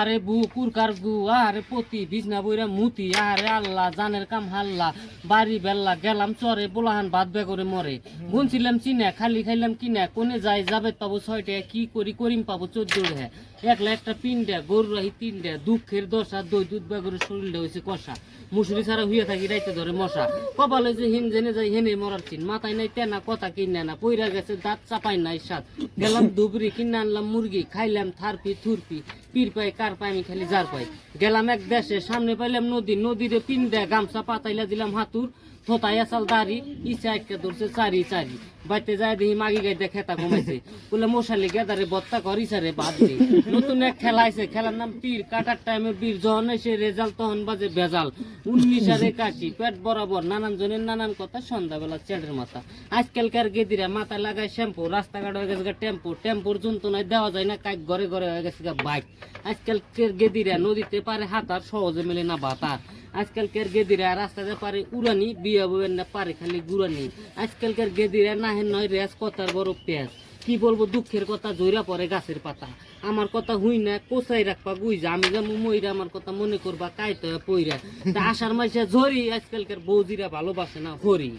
আহারে বু কুরকার গু আহারে পতি বিছনা বইরা মুতি আহারে আল্লাহ জানের কাম হাল্লা বাড়ি বেল্লা গেলাম চরে পোলাহান ভাত বে করে মরে গুনছিলাম চিনা খালি খাইলাম কিনা কোনে যাই যাবে পাবো 6 টাকা কি করি করিম পাবো 14 টাকা একলা একটা পিন্ডা গরু রাহি 3টা দুঃখের দশা দই দুধ বে করে শরীরটা হয়েছে কষা মুসুরি ছাড়া হইয়া থাকি রাইতে ধরে মশা কপালে যে হিন জেনে যাই হেনে মরার চিন মাথায় নাই তেনা কথা কিনে না পইরা গেছে দাঁত চাপাই নাই সাত গেলাম ধুবরি কিনে আনলাম মুরগি খাইলাম থারপি থুরপি পীর পাই কার পাই আমি খালি যার পাই গেলাম এক দেশে সামনে পাইলাম নদী নদীরে পিন্ডা গামছা পাতাইলা দিলাম হাতুর থোতাই আসাল দাড়ি ইচ্ছা একটা ধরছে চারি চারি বাইতে যায় দেখি মাগি গাইতে খেতা কমাইছে বলে মশালি গেদারে বত্তা করিসারে বাদ দি নতুন এক খেলা আছে খেলার নাম তীর কাটার টাইমে বীর যখন এসে রেজাল্ট তখন বাজে ভেজাল 19 পেট বরাবর নানান জনের নানান কথা সন্ধ্যাবেলা চেটের মাথা আজকালকার গেদিরা মাথায় লাগায় শ্যাম্পু রাস্তাঘাট হয়ে গেছে টেম্পো টেম্পোর যন্ত্রণায় দেওয়া যায় না কাক ঘরে ঘরে হয়ে গেছে বাইক আজকালকার গেদিরা নদীতে পারে হাতার সহজে মেলে না বাতার আজকালকার গেদিরা রাস্তাতে পারে উড়ানি বিয়ে বউয়ের না পারে খালি গুড়ানি আজকালকার গেদিরা নাহেন নয় রেস কথার বড় পেঁয়াজ কি বলবো দুঃখের কথা জইরা পড়ে গাছের পাতা আমার কথা হুই না কোচাই রাখবা গুইজা আমি যেমন মইরা আমার কথা মনে করবা কাইতে পইরা তা আষাঢ় মাসে ঝরি আজকালকার বৌজিরা ভালোবাসে না হরি।